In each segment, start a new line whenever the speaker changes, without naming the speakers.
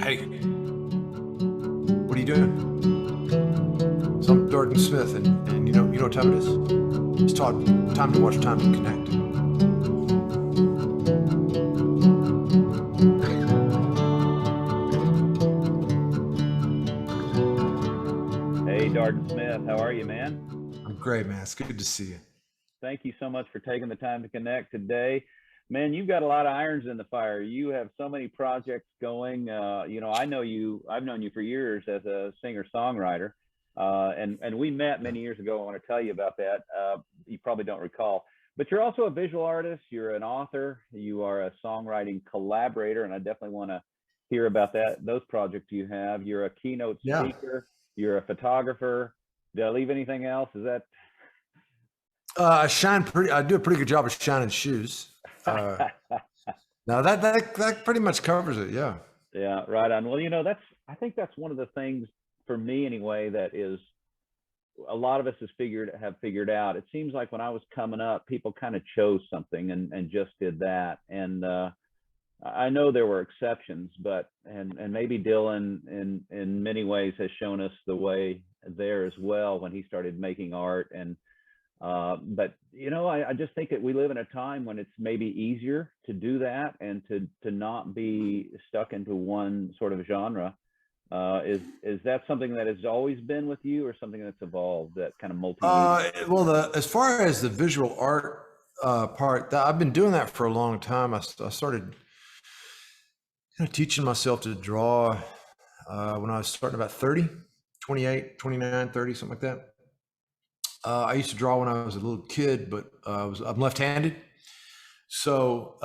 Hey, what are you doing? So I'm Darden Smith, and you know what time it is? It's time to watch Time to Connect.
Hey, Darden Smith, how are you, man?
I'm great, man. It's good to see you.
Thank you so much for taking the time to connect today. Man, you've got a lot of irons in the fire. You have so many projects going. I know you, I've known you for years as a singer-songwriter, and we met
Yeah.
many years ago. I want to tell you about that. You probably don't recall, but you're also a visual artist. You're an author. You are a songwriting collaborator, and I definitely want to hear about those projects you have. You're a keynote
Yeah.
speaker. You're a photographer. Did I leave anything else? Is that
I do a pretty good job of shining shoes. Now that pretty much covers it. Yeah.
Yeah, right on. Well, I think that's one of the things for me anyway that is a lot of us have figured out. It seems like when I was coming up, people kind of chose something and just did that. And I know there were exceptions, but and maybe Dylan in many ways has shown us the way there as well when he started making art. And but I just think that we live in a time when it's maybe easier to do that and to not be stuck into one sort of genre. Is that something that has always been with you, or something that's evolved, that kind of multimedia?
Well, as far as the visual art part, I've been doing that for a long time. I started teaching myself to draw when I was starting about 30, 28, 29, 30, something like that. I used to draw when I was a little kid, but I'm left-handed, so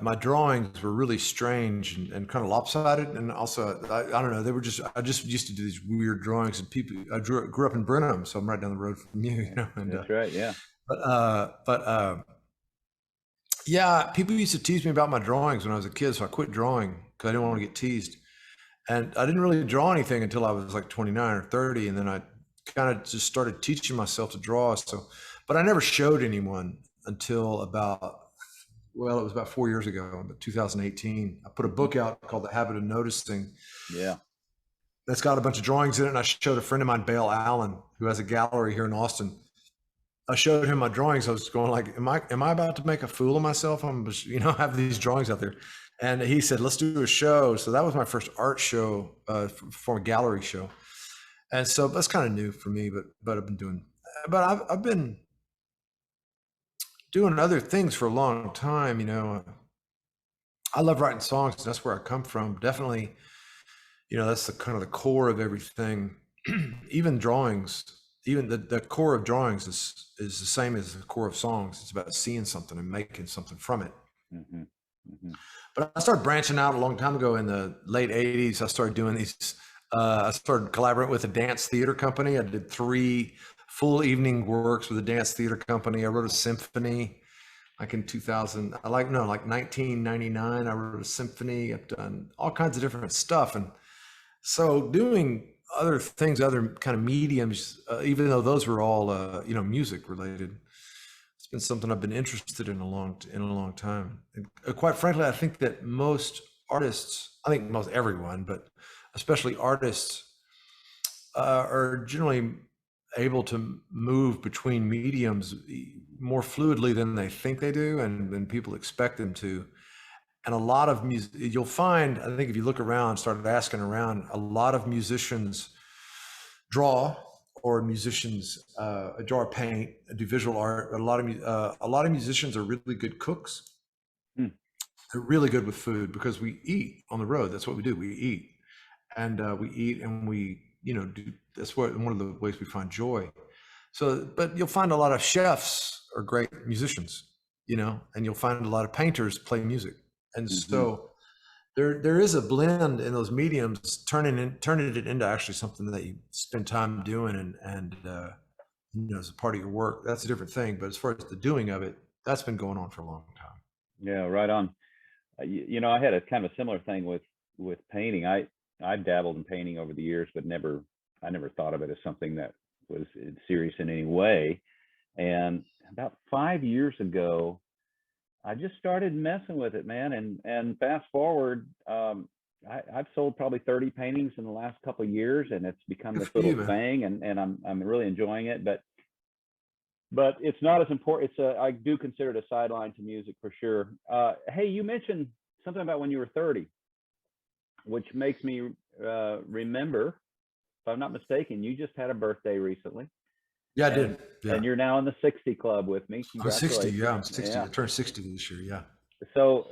my drawings were really strange and kind of lopsided, and also I don't know, I just used to do these weird drawings, and grew up in Brenham, so I'm right down the road from you, and
That's right. Yeah.
but yeah, people used to tease me about my drawings when I was a kid, so I quit drawing because I didn't want to get teased. And I didn't really draw anything until I was like 29 or 30. And then I kind of just started teaching myself to draw. So, but I never showed anyone until it was about 4 years ago, about 2018. I put a book out called The Habit of Noticing.
Yeah.
That's got a bunch of drawings in it. And I showed a friend of mine, Bale Allen, who has a gallery here in Austin. I showed him my drawings. I was going like, am I about to make a fool of myself? I'm just, have these drawings out there. And he said, let's do a show. So that was my first art show for a gallery show. And so that's kind of new for me, but I've been doing other things for a long time. I love writing songs. And that's where I come from. Definitely, that's the kind of the core of everything. Even drawings, even the core of drawings is the same as the core of songs. It's about seeing something and making something from it.
Mm-hmm. Mm-hmm.
But I started branching out a long time ago in the late 80s. I started doing these. I started collaborating with a dance theater company. I did 3 full evening works with a dance theater company. I wrote a symphony like in 2000. Like 1999. I wrote a symphony. I've done all kinds of different stuff. And so doing other things, other kind of mediums, even though those were all, music related, it's been something I've been interested in a long time. And quite frankly, I think that most artists, I think most everyone, but especially artists, are generally able to move between mediums more fluidly than they think they do, and than people expect them to. And a lot of music, you'll find, I think if you look around, started asking around, a lot of musicians draw, or musicians draw or paint, do visual art. A lot of musicians are really good cooks.
Hmm.
They're really good with food because we eat on the road. That's what we do. We eat, and we eat, and we do. That's one of the ways we find joy. So, but you'll find a lot of chefs are great musicians, and you'll find a lot of painters play music, and
Mm-hmm.
so there is a blend in those mediums, turning it into actually something that you spend time doing, and as a part of your work. That's a different thing. But as far as the doing of it, that's been going on for a long time.
Yeah. Right on. I had a kind of a similar thing with painting. I dabbled in painting over the years, but I never thought of it as something that was serious in any way. And about 5 years ago, I just started messing with it, man. And fast forward, I've sold probably 30 paintings in the last couple of years, and it's become
Good
this
for
little
you, man.
thing, and I'm really enjoying it. But it's not as important. I do consider it a sideline to music for sure. Hey, you mentioned something about when you were 30, which makes me remember, if I'm not mistaken, you just had a birthday recently,
Yeah, I
and
did. Yeah.
you're now in the 60 club with me.
I'm 60. Yeah,
Congratulations.
I'm 60.
Yeah.
I turned 60 this year. Yeah.
So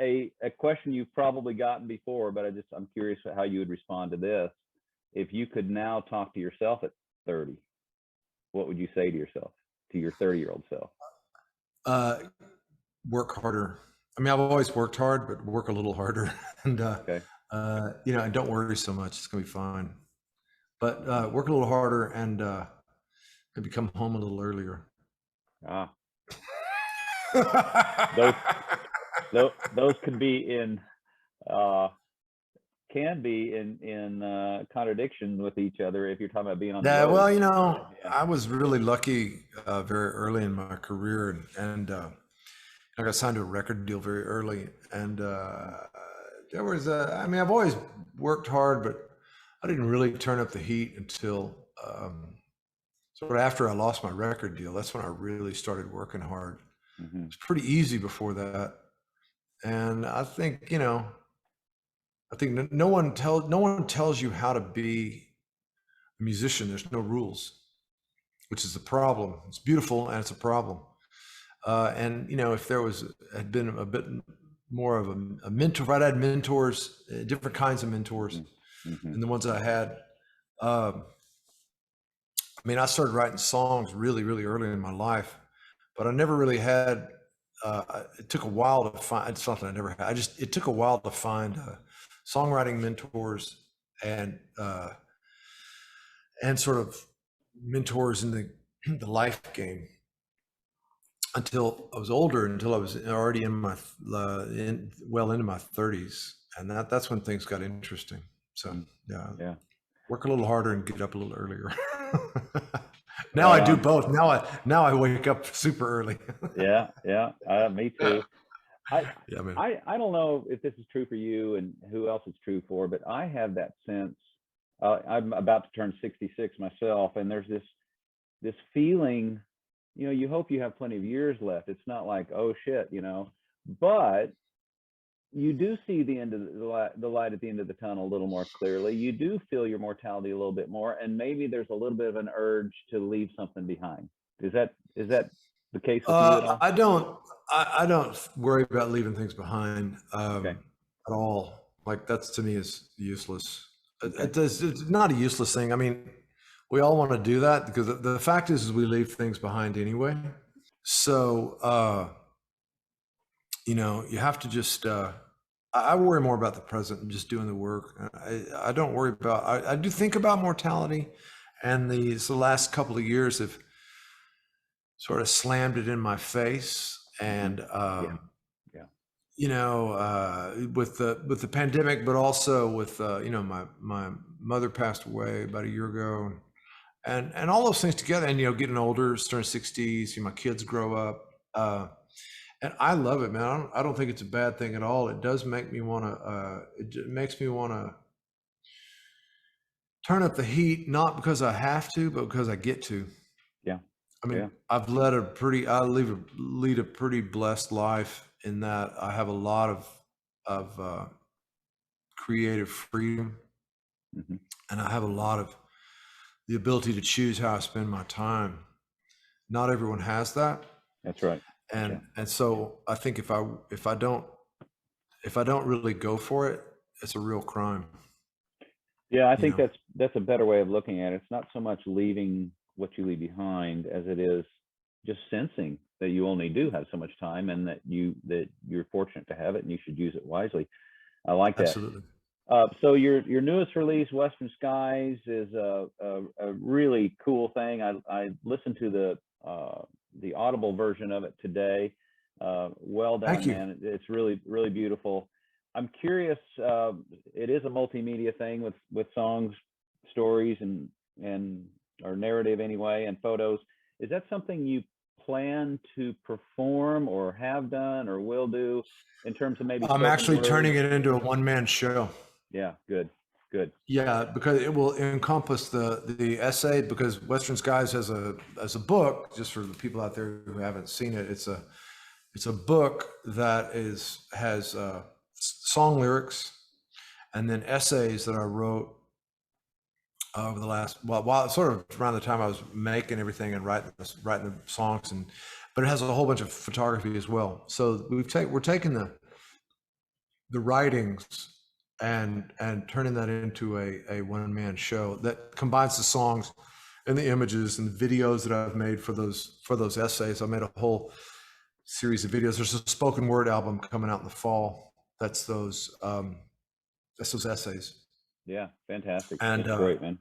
a question you've probably gotten before, but I'm curious how you would respond to this. If you could now talk to yourself at 30, what would you say to yourself, to your 30-year-old self?
Uh, Work harder. I mean, I've always worked hard, but work a little harder, and
Okay.
and don't worry so much. It's gonna be fine. But work a little harder and maybe come home a little earlier.
Ah, those those could be in uh, can be in contradiction with each other if you're talking about being on the
Yeah,
road.
well,
Yeah.
I was really lucky very early in my career, and I got signed to a record deal very early. And there was, I mean, I've always worked hard, but I didn't really turn up the heat until sort of after I lost my record deal. That's when I really started working hard.
Hmm.
It's pretty easy before that, and I think no one tells you how to be a musician. There's no rules, which is a problem. It's beautiful and it's a problem. And if there had been a bit more of a mentor, if I'd had mentors, different kinds of mentors
Hmm.
than the ones I had. I mean, I started writing songs really, really early in my life, but I never really had. It took a while to find. It's not that I never had. It took a while to find songwriting mentors and sort of mentors in the life game until I was older, until I was already in my well into my 30s, and that's when things got interesting. So yeah,
Yeah.
work a little harder and get up a little earlier. Now I
Right
do
on.
both. Now I wake up super early.
Yeah. Yeah. Me too. I,
Yeah, man.
I don't know if this is true for you and who else it's true for, but I have that sense. I'm about to turn 66 myself, and there's this feeling, you hope you have plenty of years left. It's not like, oh shit, but you do see the end of the light at the end of the tunnel a little more clearly. You do feel your mortality a little bit more, and maybe there's a little bit of an urge to leave something behind. Is that the case with you at all?
I don't worry about leaving things behind
Okay.
at all. Like that's to me is useless.
Okay.
It's not a useless thing. I mean, we all want to do that because the fact is we leave things behind anyway. So you have to just. I worry more about the present and just doing the work. I don't worry about. I do think about mortality, and the last couple of years have sort of slammed it in my face.
Hmm.
And
Yeah. Yeah.
with the pandemic, but also with my mother passed away about a year ago, and all those things together, and getting older, starting 60s, my kids grow up, and I love it, man. I don't think it's a bad thing at all. It does make me want to. It makes me want to turn up the heat, not because I have to, but because I get to.
Yeah.
I mean,
Yeah.
lead a pretty blessed life in that I have a lot of creative freedom,
Hmm.
and I have a lot of the ability to choose how I spend my time. Not everyone has that,
That's right. Yeah.
and so I think if I don't really go for it, it's a real crime.
Yeah, I
You
think
know,
that's a better way of looking at it. It's not so much leaving what you leave behind as it is just sensing that you only do have so much time, and that you're fortunate to have it and you should use it wisely. I like that.
absolutely.
So your newest release, Western Skies, is a really cool thing. I listened to the Audible version of it today. Well
Thank
done,
you.
man. It's really really beautiful. I'm curious. It is a multimedia thing with songs, stories, and or narrative anyway, and photos. Is that something you plan to perform or have done or will do in terms of maybe
I'm
spoken
actually turning
word?
it into a one-man show.
Yeah, good, good.
Yeah, because it will encompass the essay, because Western Skies has a book, just for the people out there who haven't seen it. It's a book that has song lyrics and then essays that I wrote over the last, while sort of around the time I was making everything and writing the songs, but it has a whole bunch of photography as well. So we're taking the writings and turning that into a one-man show that combines the songs and the images and the videos that I've made for those essays. I made a whole series of videos. There's a spoken word album coming out in the fall. That's those essays.
Yeah, fantastic.
And
That's great, man.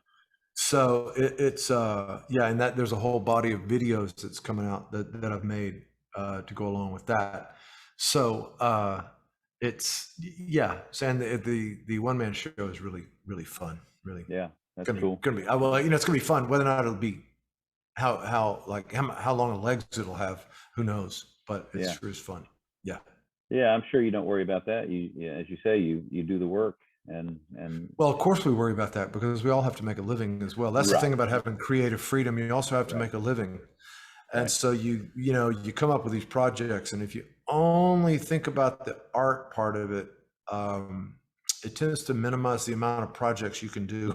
so it's yeah, and that there's a whole body of videos that's coming out that I've made to go along with that. So it's yeah, and the one man show is really fun. Really
Yeah, that's
gonna be
cool.
well, it's gonna be fun. Whether or not it'll be how long of legs it'll have, who knows? But it
Yeah.
sure is fun. Yeah.
Yeah, I'm sure you don't worry about that. Yeah, as you say, you do the work and
Well, of course we worry about that because we all have to make a living as well. That's the thing
right,
about having creative freedom. You also have to
right,
make a living. And
right.
so you come up with these projects, and if you only think about the art part of it, it tends to minimize the amount of projects you can do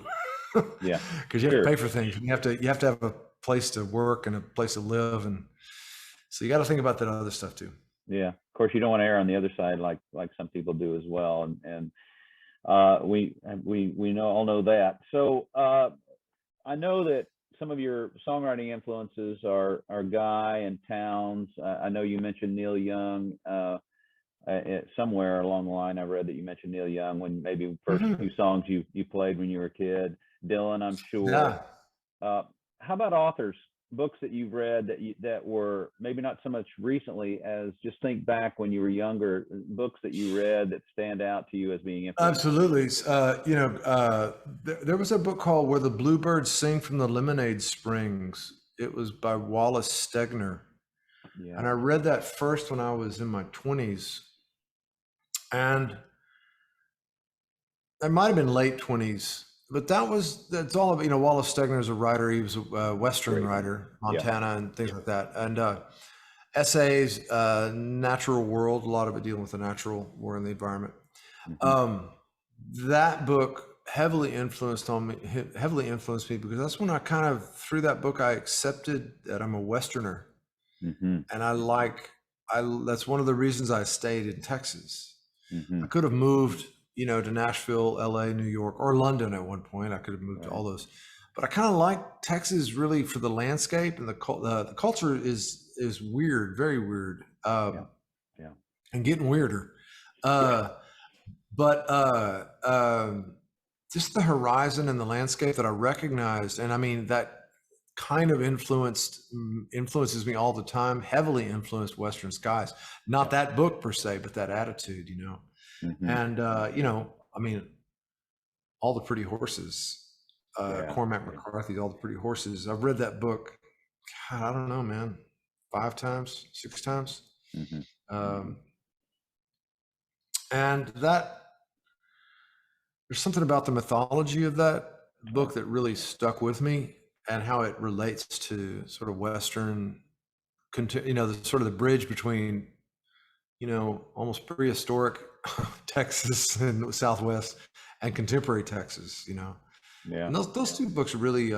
Yeah,
because you have to
sure.
pay for things. And you have to have a place to work and a place to live, and so you got to think about that other stuff too.
Yeah. Of course, you don't want to err on the other side like some people do as well, and we know all know that. So I know that some of your songwriting influences are Guy and Towns. I know you mentioned Neil Young. Somewhere along the line, I read that you mentioned Neil Young when maybe first few songs you played when you were a kid. Dylan, I'm sure.
Yeah,
Uh, how about authors, books that you've read that were maybe not so much recently as just think back when you were younger, books that you read that stand out to you as being influential?
absolutely. There was a book called "Where the Bluebirds Sing from the Lemonade Springs." It was by Wallace Stegner.
Yeah.
And I read that first when I was in my 20s. And it might have been late 20s, but that's all of, Wallace Stegner is a writer. He was a Western
Great man.
writer,
Yeah.
Montana and things like that. And essays, natural world, a lot of it dealing with the natural world and the environment.
Hmm.
Um, that book heavily influenced me because that's when I kind of, through that book, I accepted that I'm a Westerner.
Hmm.
And that's one of the reasons I stayed in Texas.
Hmm.
I could have moved, to Nashville, LA, New York, or London at one point. I could have moved to
Right.
all those, but I kind of like Texas really for the landscape, and the culture is weird, very weird,
Yeah. Yeah.
and getting weirder.
Yeah.
Uh, but just the horizon and the landscape that I recognized, and I mean that kind of influences me all the time. Heavily influenced Western Skies. Not that book per se, but that attitude,
Hmm.
And I mean, All the Pretty Horses,
Yeah.
Cormac
Yeah.
McCarthy, All the Pretty Horses. I've read that book. God, I don't know, man, 5 times, 6 times,
Hmm. Hmm.
um, and there's something about the mythology of that
Right.
book that really stuck with me, and how it relates to sort of Western, the sort of the bridge between, almost prehistoric Texas and Southwest and contemporary Texas,
Yeah.
and those two books are really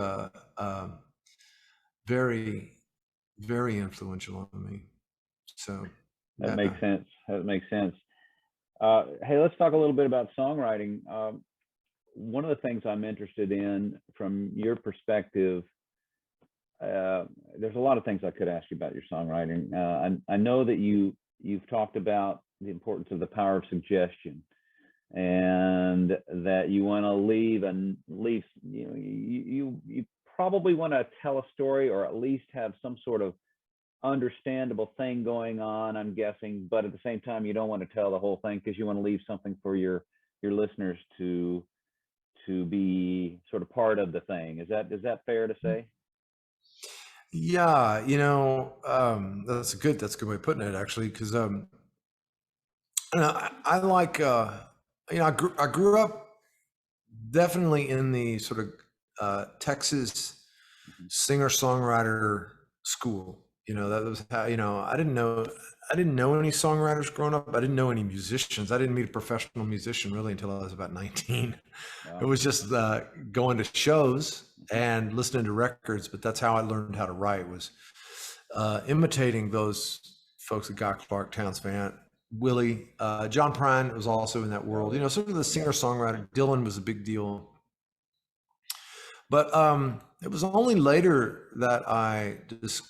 very, very influential on me. So,
That
yeah.
makes sense. That makes sense. Hey, let's talk a little bit about songwriting. One of the things I'm interested in from your perspective, there's a lot of things I could ask you about your songwriting. I know that you've talked about the importance of the power of suggestion, and that you want to leave. You probably want to tell a story, or at least have some sort of understandable thing going on, I'm guessing, but at the same time you don't want to tell the whole thing because you want to leave something for your listeners to be sort of part of the thing. Is that fair to say?
Yeah, that's a good way of putting it actually, because I like I grew up definitely in the sort of Texas
Mhm.
singer-songwriter school. That was how, I didn't know any songwriters growing up. I didn't know any musicians. I didn't meet a professional musician really until I was about 19. It
Wow.
was just going to shows
Mhm.
and listening to records, but that's how I learned how to write, was imitating those folks at Guy Clark, Townes Van, Willie, John Prine was also in that
Oh
world.
yeah.
Sort of the
Yeah.
singer-songwriter. Dylan was a big deal. But it was only later that I just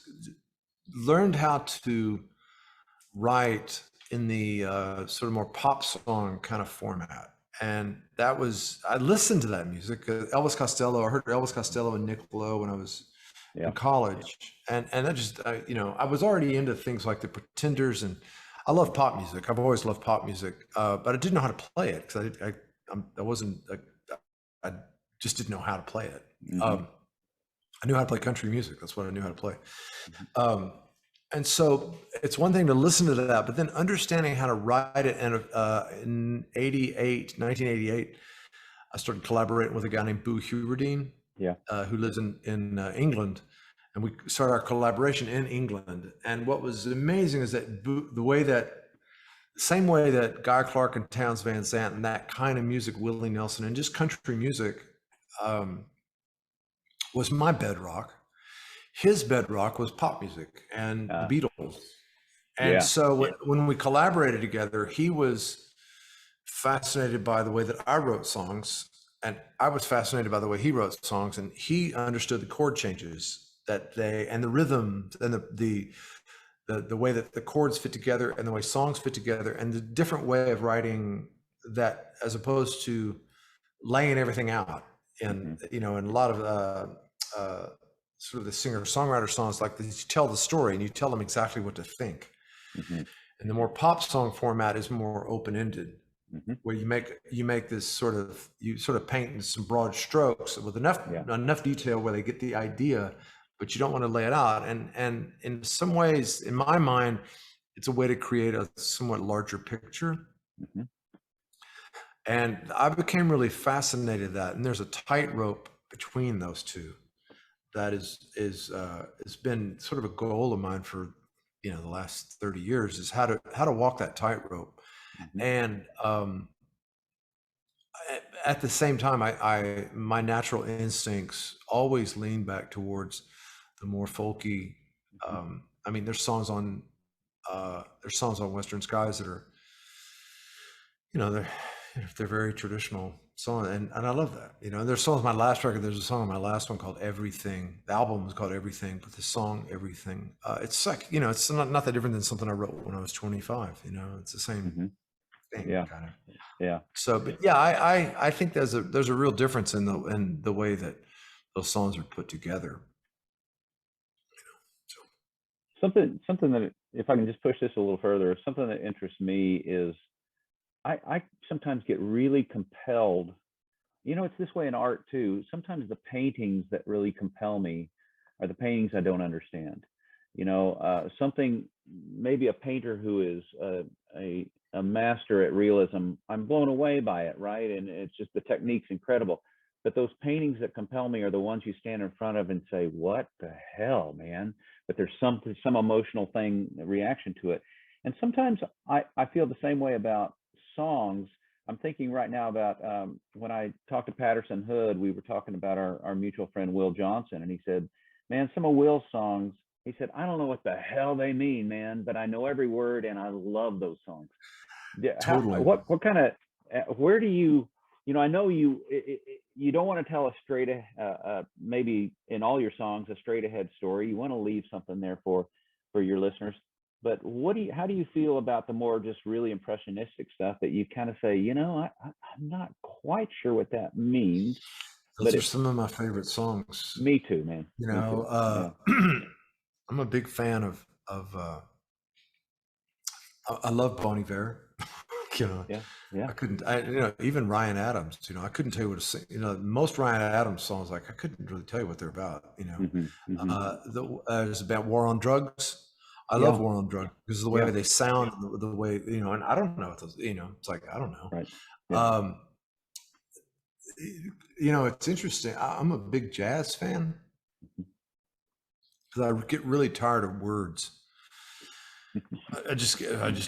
learned how to write in the sort of more pop song kind of format. And I listened to that music. Elvis Costello, I heard Elvis Costello and Nick Lowe when I was in
Yeah.
college. And that just, I was already into things like the Pretenders, and I love pop music. I've always loved pop music, but I didn't know how to play it because I wasn't, I just didn't know how to play it.
Hmm.
I knew how to play country music. That's what I knew how to play.
Hmm.
Um, and so it's one thing to listen to that, but then understanding how to write it. And in 1988, I started collaborating with a guy named Boo Hewerdine,
Yeah.
who lives in England. And we started our collaboration in England. And what was amazing is that the same way that Guy Clark and Townes Van Zandt and that kind of music, Willie Nelson, and just country music um, was my bedrock. His bedrock was pop music and the
Uh,
Beatles. And
yeah.
so when we collaborated together, he was fascinated by the way that I wrote songs, and I was fascinated by the way he wrote songs, and he understood the chord changes and the rhythm and the way that the chords fit together and the way songs fit together and the different way of writing that, as opposed to laying everything out. And
Hmm.
in a lot of uh, sort of the singer-songwriter songs, like you tell the story and you tell them exactly what to think.
Hmm.
And the more pop song format is more open-ended,
Hmm.
where you make this you sort of paint in some broad strokes with enough detail where they get the idea, but you don't want to lay it out. And in some ways, in my mind, it's a way to create a somewhat larger picture.
Hmm.
And I became really fascinated with that. And there's a tightrope between those two that has been sort of a goal of mine for the last 30 years, is how to walk that tightrope.
Hmm.
And at the same time, I my natural instincts always lean back towards the more folky.
Hmm.
I mean, there's songs on Western Skies that are, they're very traditional song, and I love that. There's songs on my last record. There's a song on my last one called Everything. The album was called Everything, but the song Everything, it's like, it's not that different than something I wrote when I was 25. It's the same
Hmm.
thing,
Yeah.
kind of.
Yeah.
So, but yeah, I think there's a real difference in the way that those songs are put together. So,
Something that, if I can just push this a little further, something that interests me is I sometimes get really compelled. It's this way in art too. Sometimes the paintings that really compel me are the paintings I don't understand. Something, maybe a painter who is a master at realism, I'm blown away by it, right? And it's just, the technique's incredible. But those paintings that compel me are the ones you stand in front of and say, "What the hell, man?" But there's some emotional thing, reaction to it. And sometimes I feel the same way about songs. I'm thinking right now about when I talked to Patterson Hood, we were talking about our mutual friend Will Johnson, and he said, "Man, some of Will's songs," he said, "I don't know what the hell they mean, man, but I know every word and I love those songs." Yeah,
totally,
what kind of, where do you, I know you don't want to tell a maybe in all your songs a straight ahead story. You want to leave something there for your listeners. But how do you feel about the more just really impressionistic stuff that you kind of say, I'm not quite sure what that means,
those
but
are some of my favorite songs.
me too, man,
You
me too.
know,
Yeah.
I'm a big fan of I love Bon Iver. you know,
Yeah. Yeah.
I couldn't, even Ryan Adams, I couldn't tell you what to sing. Most Ryan Adams songs, like I couldn't really tell you what they're about.
Hmm. Hmm.
There's about War on Drugs. I love
Yeah.
War on Drugs because of the way
Yeah.
they sound, the way, and I don't know what those, it's like, I don't know.
Right. Yeah.
Um, it's interesting. I'm a big jazz fan because I get really tired of words. I just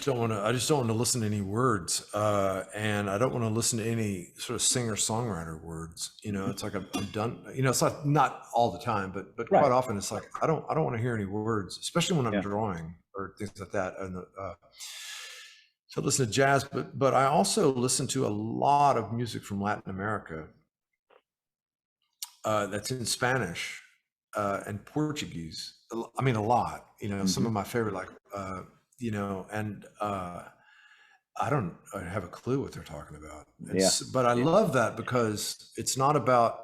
don't want to. I just don't want to listen to any words, and I don't want to listen to any sort of singer songwriter words. It's like I'm done. It's not all the time, but quite
Right.
often it's like I don't want to hear any words, especially when I'm
Yeah.
drawing or things like that. And so I listen to jazz, but I also listen to a lot of music from Latin America that's in Spanish and Portuguese. I mean, a lot. Some
Hmm.
of my favorite, like and I have a clue what they're talking about.
Yeah.
But I
Yeah.
love that because it's not about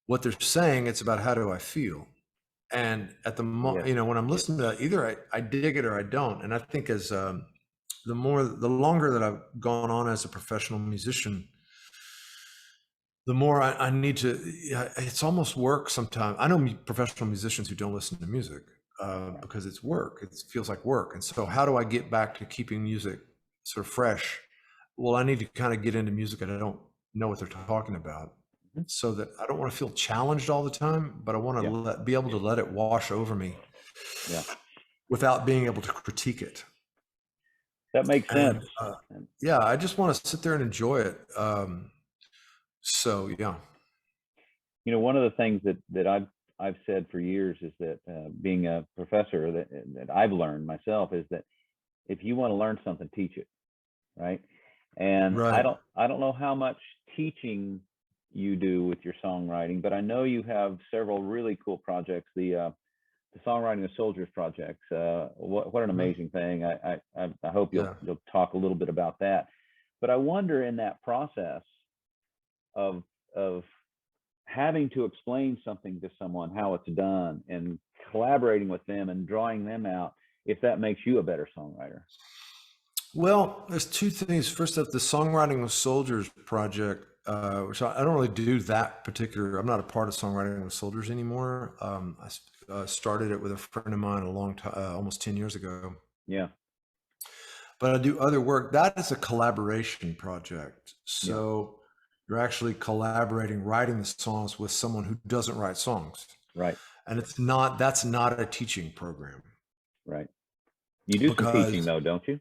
what they're saying; it's about how do I feel. And at the
Yes.
when I'm listening to that, either I dig it or I don't. And I think as the longer that I've gone on as a professional musician, the more I need to, yeah, it's almost work sometimes. I know professional musicians who don't listen to music because it's work. It feels like work. And so how do I get back to keeping music sort of fresh? Well, I need to kind of get into music and I don't know what they're talking about
Mhm.
so that I don't want to feel challenged all the time, but I want
Yeah.
to be able to let it wash over me
Yeah.
without being able to critique it.
That makes sense.
And yeah, I just want to sit there and enjoy it. So yeah.
One of the things that I've said for years is that being a professor, that I've learned myself, is that if you want to learn something, teach it, right? And
Right.
I don't know how much teaching you do with your songwriting, but I know you have several really cool projects. The Songwriting of Soldiers projects. What an
Mhm.
amazing thing. I hope
Yeah.
you'll talk a little bit about that. But I wonder, in that process of of having to explain something to someone, how it's done, and collaborating with them and drawing them out, if that makes you a better songwriter.
Well, there's two things. First up, the Songwriting with Soldiers project, which I don't really do that particular. I'm not a part of Songwriting with Soldiers anymore. I started it with a friend of mine a long time, almost 10 years ago.
Yeah.
But I do other work. That is a collaboration project.
Yeah.
So you're actually collaborating, writing the songs with someone who doesn't write songs.
Right.
And that's not a teaching program
Right. You do some teaching
because
though, don't you?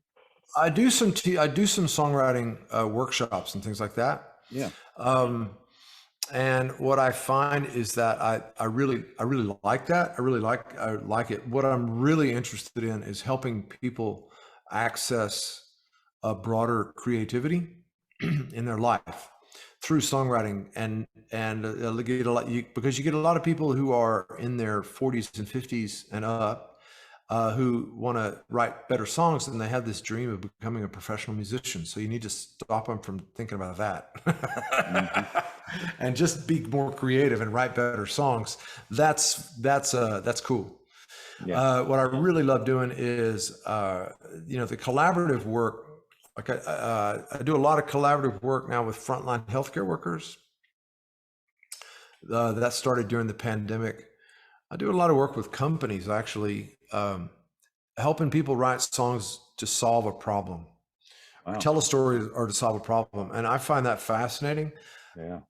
I do some songwriting workshops and things like that.
Yeah.
Um, and what I find is that I really like that. I like it. What I'm really interested in is helping people access a broader creativity in their life through songwriting and get a lot because you get a lot of people who are in their 40s and 50s and up who want to write better songs and they have this dream of becoming a professional musician. So you need to stop them from thinking about
Hmm.
that and just be more creative and write better songs. That's cool.
Yeah.
What I really love doing is, the collaborative work. Like I do a lot of collaborative work now with frontline healthcare workers. That started during the pandemic. I do a lot of work with companies actually, helping people write songs to solve a problem or
Wow.
tell a story or to solve a problem. And I find that fascinating.
Yeah.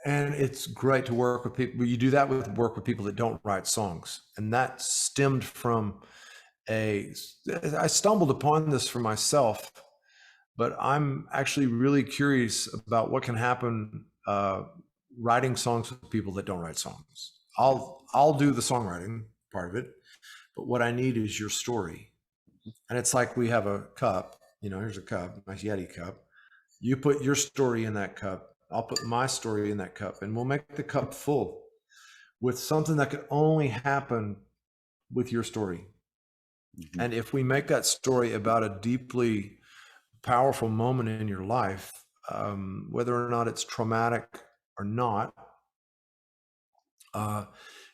And it's great to work with people. You do that with work with people that don't write songs. And that stemmed from I stumbled upon this for myself, but I'm actually really curious about what can happen writing songs with people that don't write songs. I'll do the songwriting part of it, but what I need is your story. And it's like we have a cup, here's a cup, nice Yeti cup. You put your story in that cup. I'll put my story in that cup, and we'll make the cup full with something that could only happen with your story.
Hmm.
And if we make that story about a deeply powerful moment in your life, whether or not it's traumatic or not,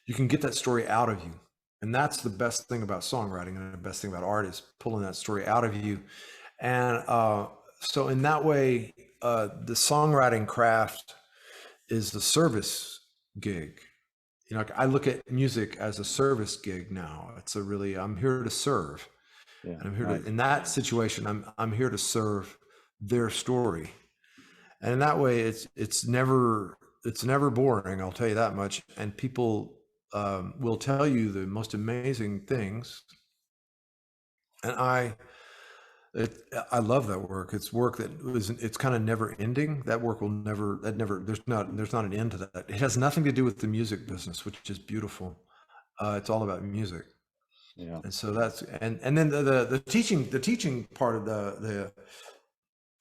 you can get that story out of you. And that's the best thing about songwriting and the best thing about art is pulling that story out of you. And so in that way, the songwriting craft is the service gig. You know, like, I look at music as a service gig now. I'm here to serve.
Yeah.
And I'm here
Nice.
to, in that situation, I'm here to serve their story. And in that way, it's never boring. I'll tell you that much. And people will tell you the most amazing things. And I love that work. It's work it's kind of never ending. That work will never, there's not an end to that. It has nothing to do with the music business, which is beautiful. It's all about music.
Yeah.
And so and then the teaching part of the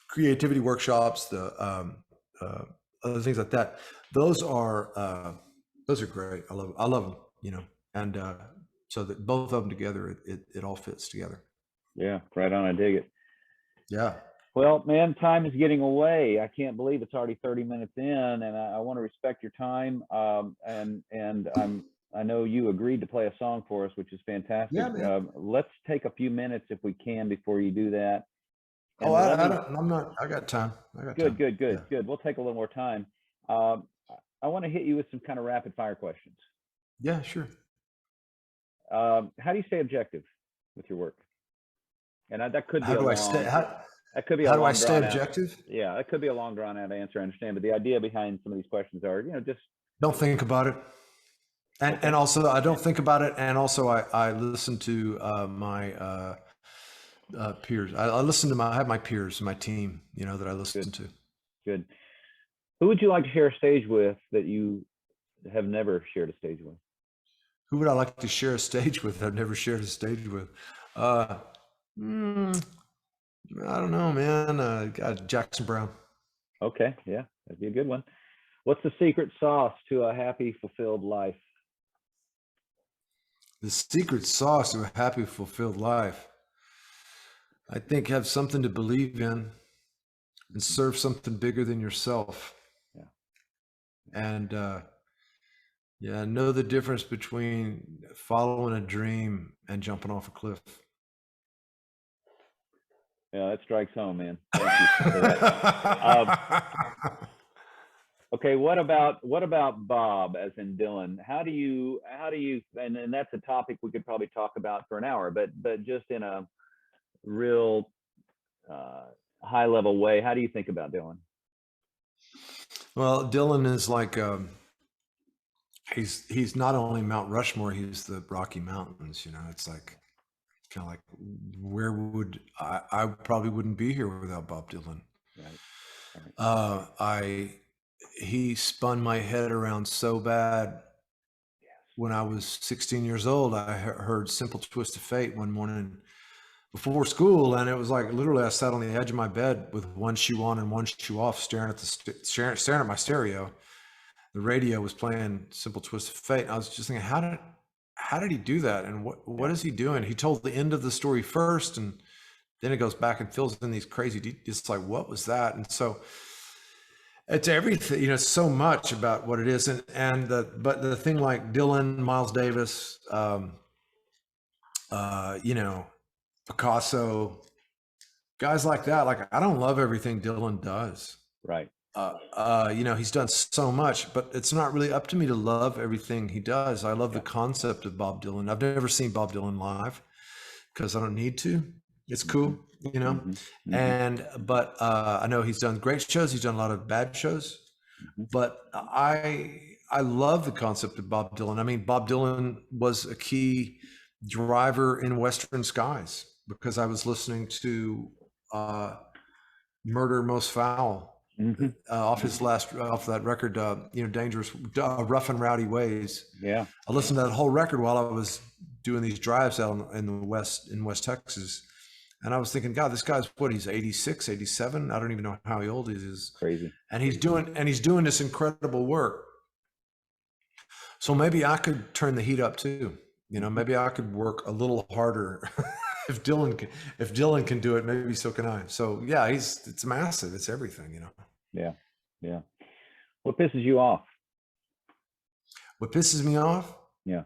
creativity workshops, the other things like that. Those are great. I love them, you know, and so that both of them together, it all fits together.
Yeah. Right on. I dig it.
Yeah.
Well, man, time is getting away. I can't believe it's already 30 minutes in, and I want to respect your time. And I know you agreed to play a song for us, which is fantastic.
Yeah, man.
Let's take a few minutes if we can before you do that.
Oh,
And let me.
I got time.
Good.
Yeah.
We'll take a little more time. Um, I want to hit you with some kind of rapid fire questions.
Yeah, sure.
How do you stay objective with your work? And that could be
How do I stay?
that could be a
How do
long
I stay
drawn out.
objective?
Yeah, that could be a long drawn out answer. I understand, but the idea behind some of these questions are, just
Don't think about it. And also, I don't think about it. And also, I listen to my peers. I listen to I have my peers, my team, you know, that I listen to.
Good. Who would you like to share a stage with that you have never shared a stage with?
Who would I like to share a stage with? I've never shared a stage with. I don't know, man. Jackson Brown.
Okay, yeah, that'd be a good one. What's the secret sauce to a happy, fulfilled life?
The secret sauce to a happy, fulfilled life, I think, have something to believe in and serve something bigger than yourself.
Yeah.
And know the difference between following a dream and jumping off a cliff.
Yeah, that strikes home, man. Thank you for that. Okay, what about Bob, as in Dylan? How do you and that's a topic we could probably talk about for an hour, but just in a real high level way, how do you think about Dylan?
Well, Dylan is like he's not only Mount Rushmore, he's the Rocky Mountains. You know, it's like kind of like where would I probably wouldn't be here without Bob Dylan.
Right.
He spun my head around so bad. When I was 16 years old, I heard Simple Twist of Fate one morning before school, and it was like literally I sat on the edge of my bed with one shoe on and one shoe off, staring at my stereo. The radio was playing Simple Twist of Fate. And I was just thinking, how did he do that, and what is he doing? He told the end of the story first, and then it goes back and fills in these crazy. It's like, what was that? And so it's everything, you know, so much about what it is, but the thing like Dylan, Miles Davis, you know, Picasso, guys like that. Like, I don't love everything Dylan does.
Right.
You know, he's done so much, but it's not really up to me to love everything he does. I love the concept of Bob Dylan. I've never seen Bob Dylan live because I don't need to. It's cool, you know. But I know he's done great shows. He's done a lot of bad shows, but I love the concept of Bob Dylan. I mean, Bob Dylan was a key driver in Western Skies because I was listening to Murder Most Foul off that record, you know, Dangerous, Rough and Rowdy Ways.
Yeah.
I listened to that whole record while I was doing these drives out in West Texas. And I was thinking, God, this guy's he's 86, 87. I don't even know how old he is.
Crazy.
And he's doing this incredible work. So maybe I could turn the heat up too. You know, maybe I could work a little harder. If Dylan can do it, maybe so can I. So yeah, it's massive. It's everything, you know.
Yeah. Yeah. What pisses you off?
What pisses me off?
Yeah.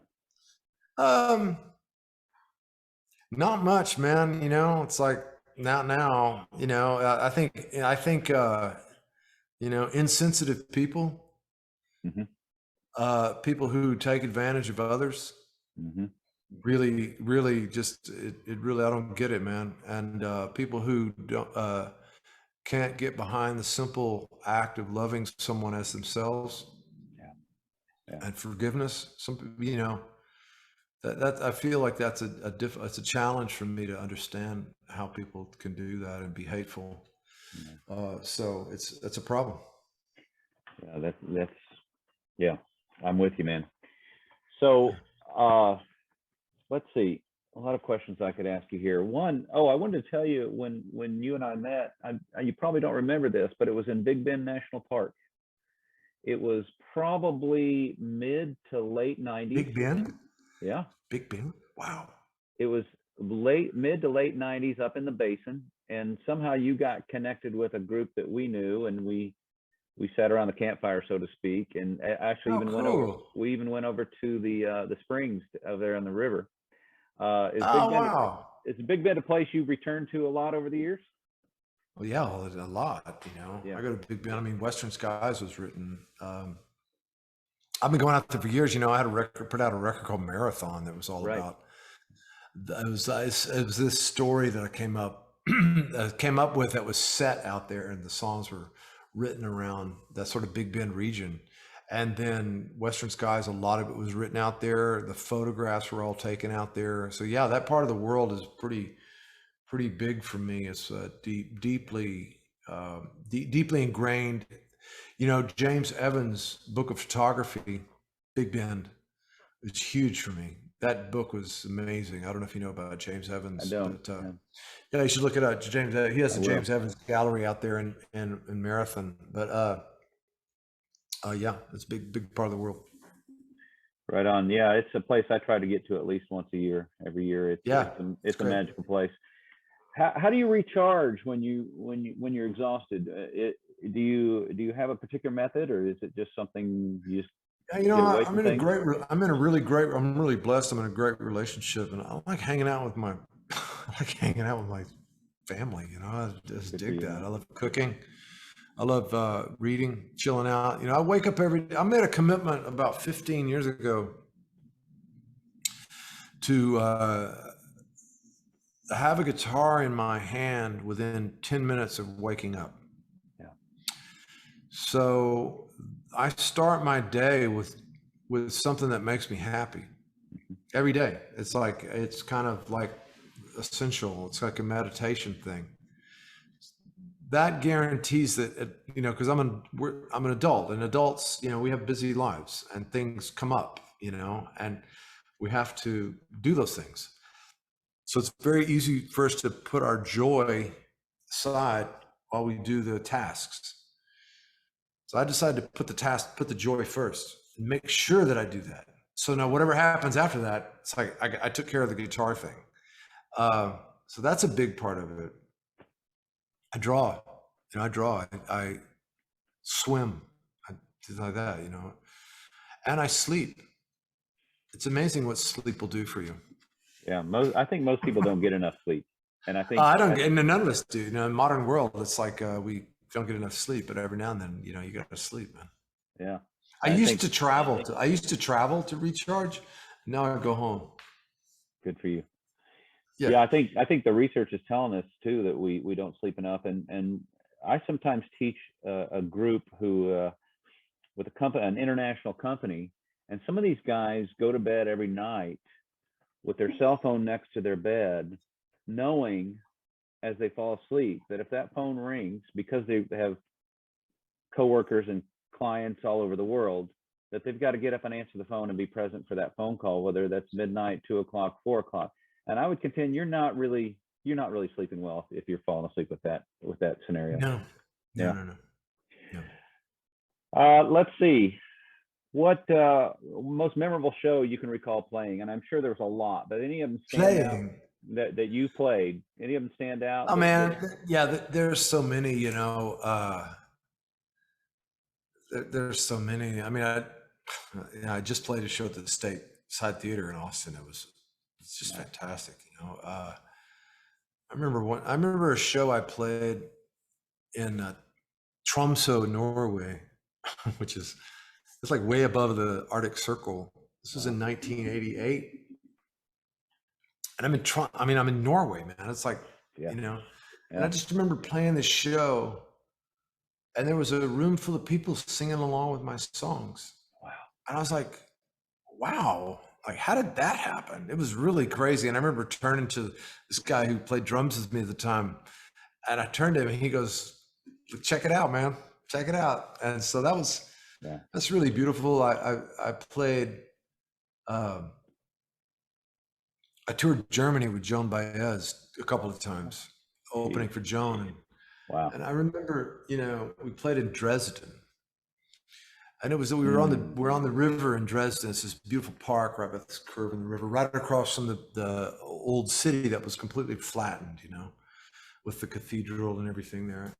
Not much, man. You know, it's like now, I think, insensitive people,
Hmm.
people who take advantage of others,
Hmm.
really, really just, it really, I don't get it, man. And people who can't get behind the simple act of loving someone as themselves
Yeah. Yeah.
and forgiveness. That I feel like that's it's a challenge for me to understand how people can do that and be hateful.
Yeah.
So it's a problem.
Yeah. That's, yeah, I'm with you, man. So, uh, let's see. A lot of questions I could ask you here. One, oh, I wanted to tell you when you and I met. You probably don't remember this, but it was in Big Bend National Park. It was probably mid to late '90s.
Big Ben,
Yeah,
Big Ben. Wow.
it was mid to late '90s up in the basin, and somehow you got connected with a group that we knew, and we sat around the campfire, so to speak, and actually
Oh,
even went over.
cool.
We even went over to the springs over there on the river. Is Big
Oh,
Bend
wow.
is Big Bend a place you've returned to a lot over the years?
Well, yeah, a lot.
Yeah.
I go to Big Ben. I mean, Western Skies was written. I've been going out there for years. I had put out a record called Marathon that was all
Right.
about. It was this story that I came up with that was set out there, and the songs were written around that sort of Big Bend region. And then Western Skies, a lot of it was written out there. The photographs were all taken out there. So yeah, that part of the world is pretty big for me. It's deeply ingrained. James Evans' book of photography, Big Bend, it's huge for me. That book was amazing. I don't know if you know about James
I
Evans,
don't.
but
Yeah,
yeah, you should look it up. He has
I
the
will.
James Evans gallery out there in Marathon. But yeah, it's a big part of the world.
Right on. Yeah, it's a place I try to get to at least once a year. Every year,
Yeah, it's
it's a
great.
magical place. How do you recharge when you're exhausted? Do you have a particular method, or is it just something you just
Yeah,
get away from things?
I'm in a really great, I'm really blessed. I'm in a great relationship, and I like hanging out with my, I like hanging out with my family. I just
Good for
dig
you,
that.
man.
I love cooking. I love reading, chilling out. I wake up every day. I made a commitment about 15 years ago to have a guitar in my hand within 10 minutes of waking up.
Yeah.
So I start my day with something that makes me happy every day. It's kind of like essential. It's like a meditation thing. That guarantees that, because I'm an adult, and adults, we have busy lives and things come up, and we have to do those things. So it's very easy for us to put our joy aside while we do the tasks. So I decided to put the joy first and make sure that I do that. So now whatever happens after that, it's like I took care of the guitar thing. So that's a big part of it. I draw, I swim, things like that, and I sleep. It's amazing what sleep will do for you.
Yeah. I think most people don't get enough sleep, and I think
I don't get, and none of us do. In the modern world, it's like we don't get enough sleep, but every now and then, you got to sleep, man.
yeah,
I
I
used
think
to travel. I used to travel to recharge. Now I go home.
good for you.
Yeah.
Yeah, I think the research is telling us too that we don't sleep enough, and I sometimes teach a group who with a company, an international company, and some of these guys go to bed every night with their cell phone next to their bed, knowing as they fall asleep that if that phone rings, because they have coworkers and clients all over the world, that they've got to get up and answer the phone and be present for that phone call, whether that's midnight, 2 o'clock, 4 o'clock. And I would contend you're not really sleeping well if you're falling asleep with that scenario.
No. No.
Yeah.
No. No. No.
Let's see. What most memorable show you can recall playing? And I'm sure there's a lot, but any of them stand out
Playing.
that you played? Any of them stand out?
Oh man, yeah. There's so many. There's so many. I mean, I just played a show at the State Side Theater in Austin. It's just
Nice.
fantastic. I remember a show I played in Tromsø, Norway, which is it's like way above the Arctic Circle. This was
Wow.
in 1988, and I'm in Norway, man. It's like,
Yeah.
you know, and I
Yeah.
just remember playing this show, and there was a room full of people singing along with my songs,
Wow.
and I was like, wow, like how did that happen? It was really crazy. And I remember turning to this guy who played drums with me at the time, and I turned to him, and he goes, check it out, man, check it out. And so
Yeah.
that's really beautiful. I played, um, I toured Germany with Joan Baez a couple of times, opening
Geez.
for Joan.
Wow.
And I remember, we played in Dresden, and we were on the river in Dresden. It's this beautiful park right by this curve in the river, right across from the old city that was completely flattened, with the cathedral and everything there.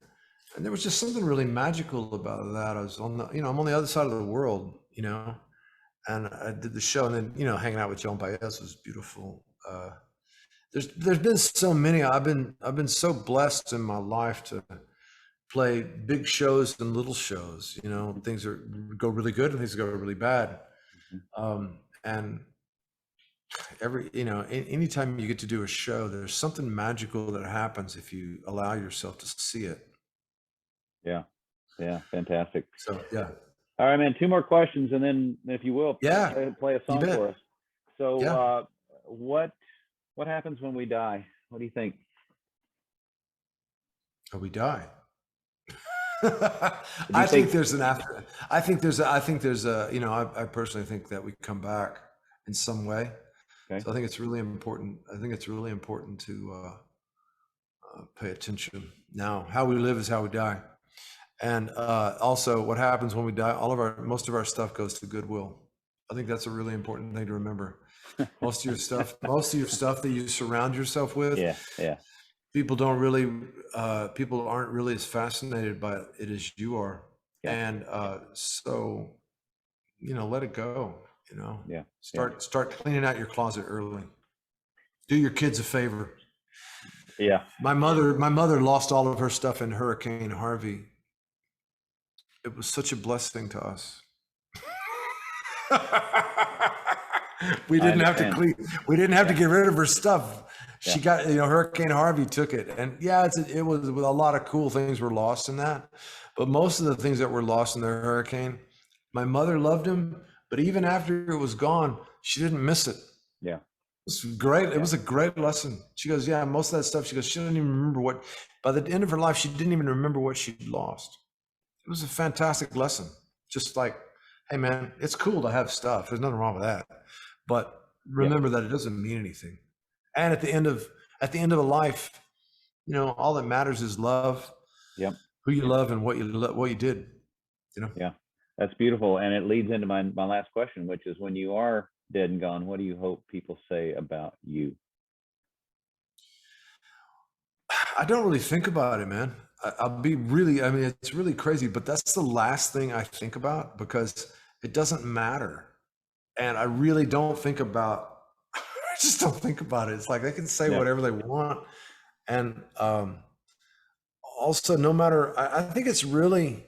And there was just something really magical about that. I was I'm on the other side of the world, and I did the show, and then, hanging out with Joan Baez was beautiful. There's been so many. I've been so blessed in my life to play big shows and little shows. Things go really good and things go really bad. And anytime you get to do a show, there's something magical that happens if you allow yourself to see it.
Yeah. Yeah. Fantastic.
So yeah,
All right, man. Two more questions, and then, if you will,
yeah,
play a
you
song for
bet.
us. So,
Yeah,
what happens when we die? What do you think?
or we die.
Do you
I think
think?
there's an after. I think there's a. I personally think that we come back in some way.
Okay.
So I think it's really important. I think it's really important to pay attention now. How we live is how we die. And also, what happens when we die? Most of our stuff goes to Goodwill. I think that's a really important thing to remember. Most of your stuff that you surround yourself with,
Yeah. Yeah.
people aren't really as fascinated by it as you are.
Yeah.
And so, let it go.
Yeah. Yeah.
Start cleaning out your closet early. Do your kids a favor.
Yeah.
My mother lost all of her stuff in Hurricane Harvey. It was such a blessing to us. We
I
didn't have to
understand.
clean. We didn't have to
Yeah.
get rid of her stuff. She
Yeah.
got, Hurricane Harvey took it, and yeah, it was a lot of cool things were lost in that, but most of the things that were lost in the hurricane, my mother loved him, but even after it was gone, she didn't miss it.
Yeah.
It was great. It
Yeah.
was a great lesson. She goes, yeah, most of that stuff. She goes, she didn't even remember by the end of her life, she didn't even remember what she'd lost. It was a fantastic lesson. Just like, hey man, it's cool to have stuff. There's nothing wrong with that. But
Yep.
remember that it doesn't mean anything. And at the end of a life, all that matters is love,
Yep.
who you love and what you did,
Yeah. That's beautiful, and it leads into my last question, which is, when you are dead and gone, what do you hope people say about you?
I don't really think about it, man. I mean, it's really crazy, but that's the last thing I think about because it doesn't matter. And I really don't think about, I just don't think about it. It's like they can say
Yeah.
whatever they want. And also, no matter, I think it's really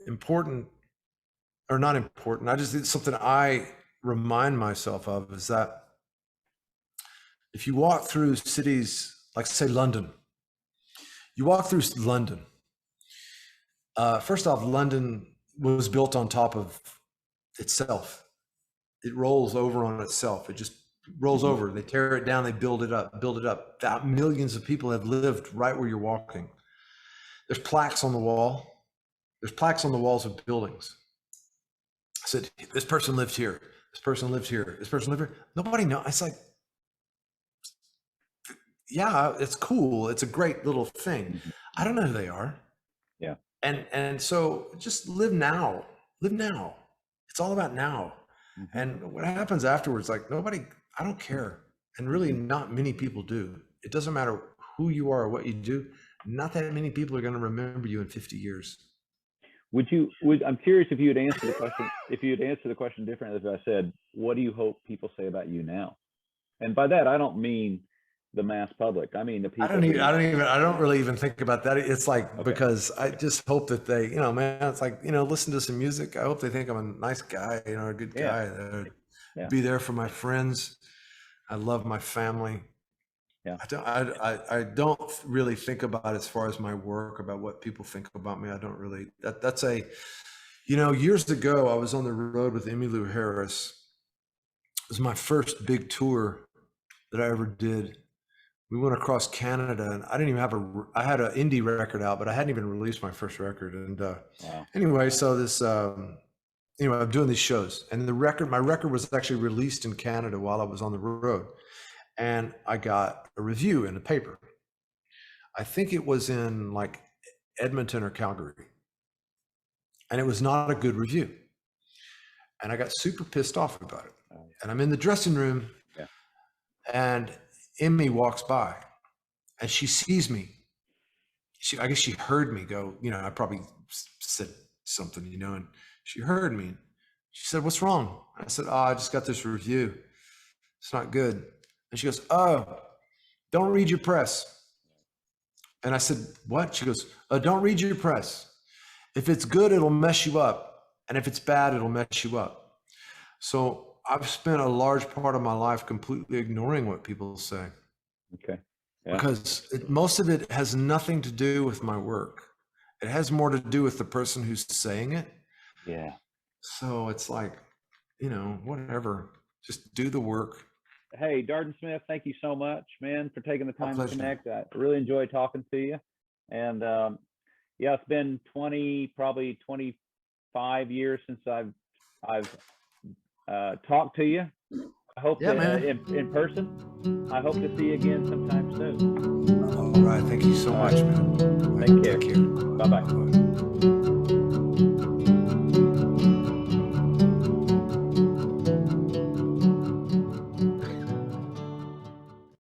important or not important. It's something I remind myself of is that if you walk through cities like, say, London, you walk through London. First off, London was built on top of itself. It rolls over on itself. It just rolls
Mhm.
over. They tear it down. They build it up. Build it up. Millions of people have lived right where you're walking. There's plaques on the wall. There's plaques on the walls of buildings. I said, this person lived here. This person lived here. This person lived here. Nobody knows. It's like, yeah, it's cool. It's a great little thing.
Mhm.
I don't know who they are.
Yeah.
And so just live now. Live now. It's all about now.
Mhm.
And what happens afterwards, like I don't care. And really not many people do. It doesn't matter who you are or what you do. Not that many people are going to remember you in 50 years.
I'm curious if you would answer the question, differently, if I said, what do you hope people say about you now? And by that, I don't mean the mass public. I mean, the people.
I don't really even think about that. It's like,
Okay.
because I just hope that they, man, it's like, listen to some music. I hope they think I'm a nice guy, a good guy.
Yeah.
Be there for my friends. I love my family.
Yeah.
I don't really think about, as far as my work, about what people think about me. I don't really, that's a, years ago, I was on the road with Emmy Lou Harris. It was my first big tour that I ever did. We went across Canada, and I didn't even have I had an indie record out, but I hadn't even released my first record. And
Wow.
anyway, so this, anyway, I'm doing these shows, and my record was actually released in Canada while I was on the road. And I got a review in the paper. I think it was in like Edmonton or Calgary. And it was not a good review. And I got super pissed off about it. And I'm in the dressing room, and Emmy walks by, and she sees me. I guess she heard me go, I probably said something, and she heard me. She said, "What's wrong?" I said, "Oh, I just got this review. It's not good." And she goes, "Oh, don't read your press." And I said, "What?" She goes, "Don't read your press. If it's good, it'll mess you up. And if it's bad, it'll mess you up." So I've spent a large part of my life completely ignoring what people say.
Okay. Yeah.
Because most of it has nothing to do with my work. It has more to do with the person who's saying it.
Yeah.
So it's like, whatever, just do the work.
Hey, Darden Smith, thank you so much, man, for taking the time to connect. I really enjoyed talking to you. And it's been probably 25 years since I've talked to you. I hope that in person. I hope to see you again sometime soon.
All right. Thank you so much, man.
Take care. Bye-bye.